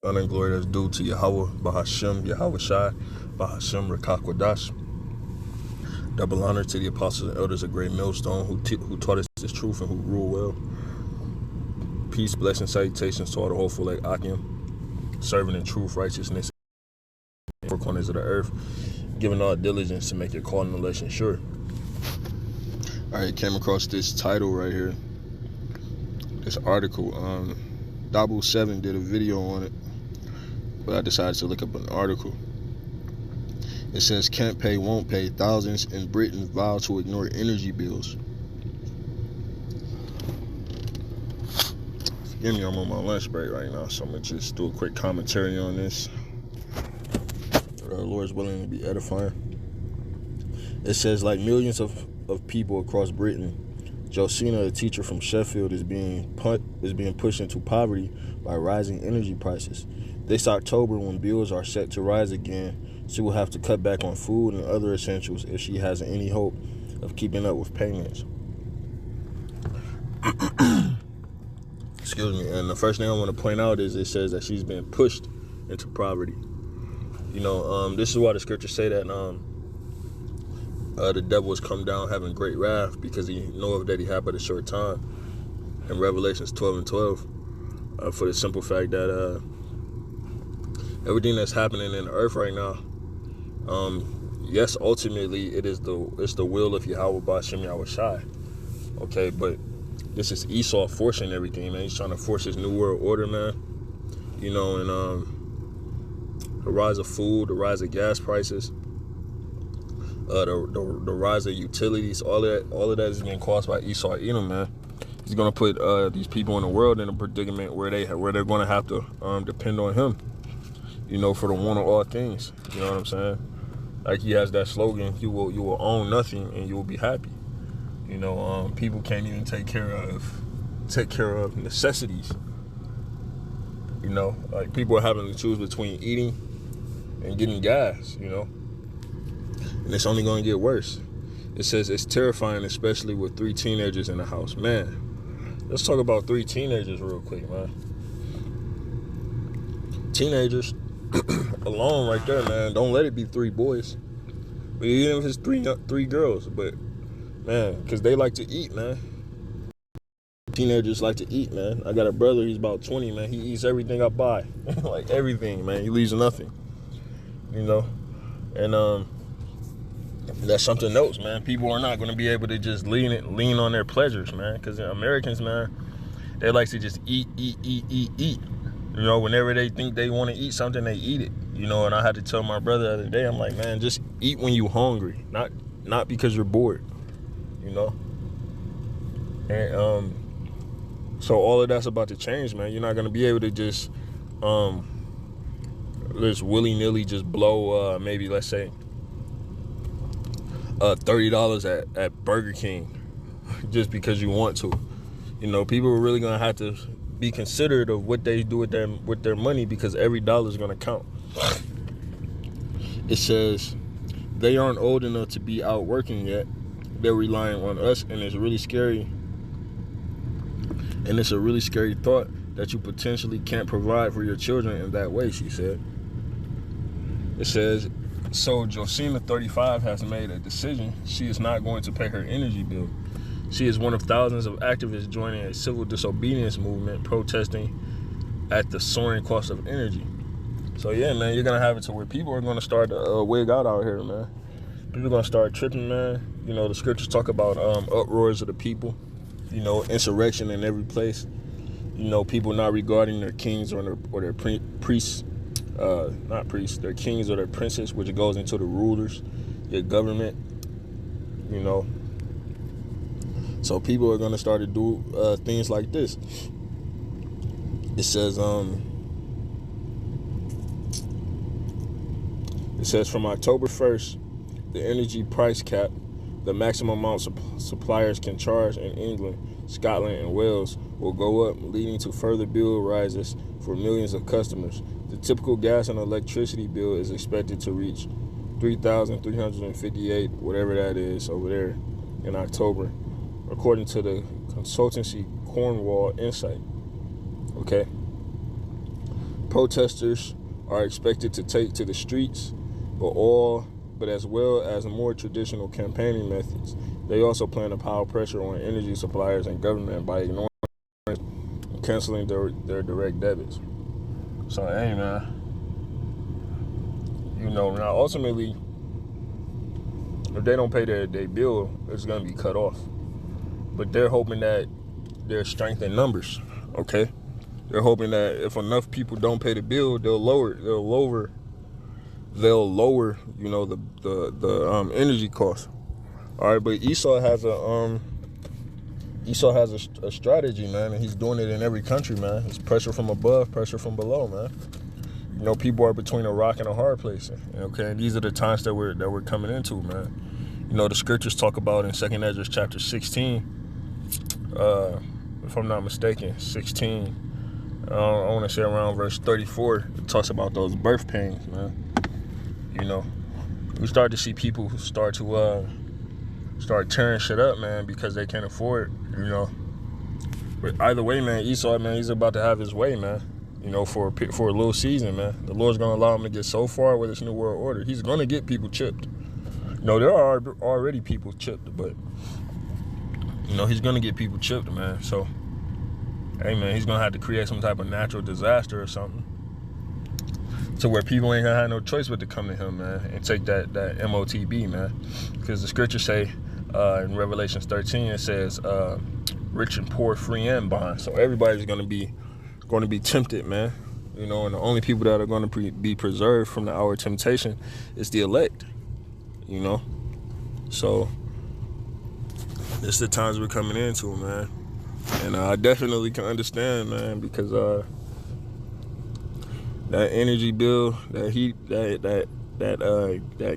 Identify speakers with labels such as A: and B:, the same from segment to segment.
A: Honor and glory that's due to Yahweh, Bahashem, Yahweh Shai, Bahashem, Rakakwadash. Double honor to the apostles and elders of Great Millstone who taught us this truth and who rule well. Peace, blessing, salutations to all the hopeful like Akim, serving in truth, righteousness, and four corners of the earth, giving all diligence to make your call and election sure. Alright, came across this title right here, this article. Dabu 7 did a video on it, but I decided to look up an article. It says, can't pay, won't pay. Thousands in Britain vow to ignore energy bills. Forgive me, I'm on my lunch break right now, so I'm going to just do a quick commentary on this. The Lord's willing to be edifying. It says, like millions of people across Britain, Josina, a teacher from Sheffield, is being pushed into poverty by rising energy prices. This October, when bills are set to rise again, she will have to cut back on food and other essentials if she has any hope of keeping up with payments. Excuse me. And the first thing I want to point out is it says that she's been pushed into poverty. You know, this is why the scriptures say that the devil has come down having great wrath because he knoweth that he had but a short time. In Revelations 12:12, for the simple fact that everything that's happening in the earth right now, yes, ultimately it's the will of Yahweh Ba'Shem Yahweh Shai. Okay, but this is Esau forcing everything, man. He's trying to force his new world order, man. You know, and the rise of food, the rise of gas prices, the rise of utilities, all of that is being caused by Esau Edom, man. He's gonna put these people in the world in a predicament where they're gonna have to depend on him, you know, for the one of all things. You know what I'm saying? Like he has that slogan: "You will own nothing and you will be happy." You know, people can't even take care of necessities. You know, like people are having to choose between eating and getting gas. You know. And it's only going to get worse. It says it's terrifying, especially with 3 teenagers in the house. Man, let's talk about 3 teenagers real quick, man. Teenagers alone right there, man. Don't let it be 3 boys. But even if it's 3 girls, but man, because they like to eat, man. Teenagers like to eat, man. I got a brother, he's about 20, man. He eats everything I buy. Like everything, man. He leaves nothing. You know? And that's something else, man. People are not going to be able to just lean on their pleasures, man. Because Americans, man, they like to just eat. You know, whenever they think they want to eat something, they eat it. You know, and I had to tell my brother the other day, I'm like, man, just eat when you're hungry, not because you're bored. You know, and so all of that's about to change, man. You're not going to be able to just willy-nilly just blow maybe, let's say, $30 at Burger King just because you want to. You know, people are really gonna have to be considerate of what they do with their money, because every dollar is gonna count. It says they aren't old enough to be out working yet. They're relying on us, and it's really scary. And it's a really scary thought that you potentially can't provide for your children in that way, she said. It says, so Josina, 35, has made a decision. She is not going to pay her energy bill. She is one of thousands of activists joining a civil disobedience movement protesting at the soaring cost of energy. So yeah, man, you're going to have it to where people are going to start to wig out here, man. People are going to start tripping, man. You know, the scriptures talk about uproars of the people. You know, insurrection in every place. You know, people not regarding their kings or their priests. Not priests, their kings or their princes, which goes into the rulers, your government, you know. So people are going to start to do things like this. It says from October 1st, the energy price cap, the maximum amount suppliers can charge in England, Scotland, and Wales will go up, leading to further bill rises for millions of customers. The typical gas and electricity bill is expected to reach $3,358, whatever that is over there, in October, according to the consultancy Cornwall Insight. Okay. Protesters are expected to take to the streets, but as well as more traditional campaigning methods. They also plan to pile pressure on energy suppliers and government by ignoring and canceling their direct debits. So, hey, man. Now ultimately, if they don't pay their bill, it's going to be cut off. But they're hoping that there's strength in numbers, okay? They're hoping that if enough people don't pay the bill, they'll lower, the energy cost. All right, but Esau has a strategy, man, and he's doing it in every country, man. It's pressure from above, pressure from below, man. People are between a rock and a hard place. Okay, and these are the times that we're coming into, man. The scriptures talk about in 2nd Ezra chapter 16, if I'm not mistaken, 16. I want to say around verse 34. It talks about those birth pains, man. We start to see people start tearing shit up, man, because they can't afford it. But either way, man, Esau, man, he's about to have his way, man. For a little season, man. The Lord's going to allow him to get so far with this new world order. He's going to get people chipped. There are already people chipped, but, he's going to get people chipped, man. So, hey, man, he's going to have to create some type of natural disaster or something to where people ain't going to have no choice but to come to him, man, and take that MOTB, man. Because the scriptures say in Revelation 13, it says, rich and poor, free and bond. So everybody's going to be tempted, man. And the only people that are going to be preserved from the hour of temptation is the elect. So it's the times we're coming into, man. And I definitely can understand, man, because that energy bill, that heat, that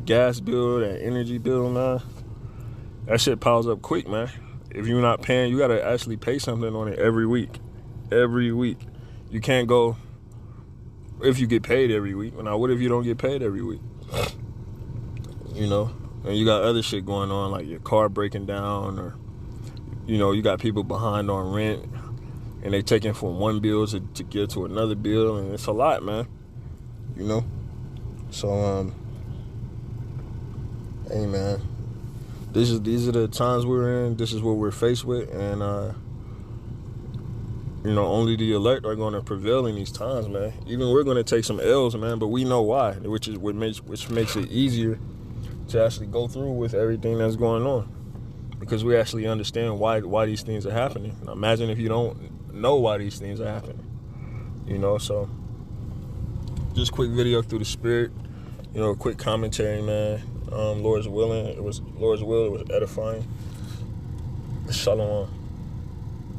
A: gas bill, that energy bill, man, that shit piles up quick, man. If you're not paying, you gotta actually pay something on it every week. You can't go if you get paid every week. Now, what if you don't get paid every week? And you got other shit going on, like your car breaking down, or, you got people behind on rent, and they taking from one bill to get to another bill, and it's a lot, man. So, hey, man, these are the times we're in. This is what we're faced with, and, only the elect are going to prevail in these times, man. Even we're going to take some L's, man, but we know why, which makes it easier to actually go through with everything that's going on, because we actually understand why these things are happening. Now, imagine if you don't know why these things are happening, So, just quick video through the Spirit, quick commentary, man. Lord's will, it was edifying. Shalom.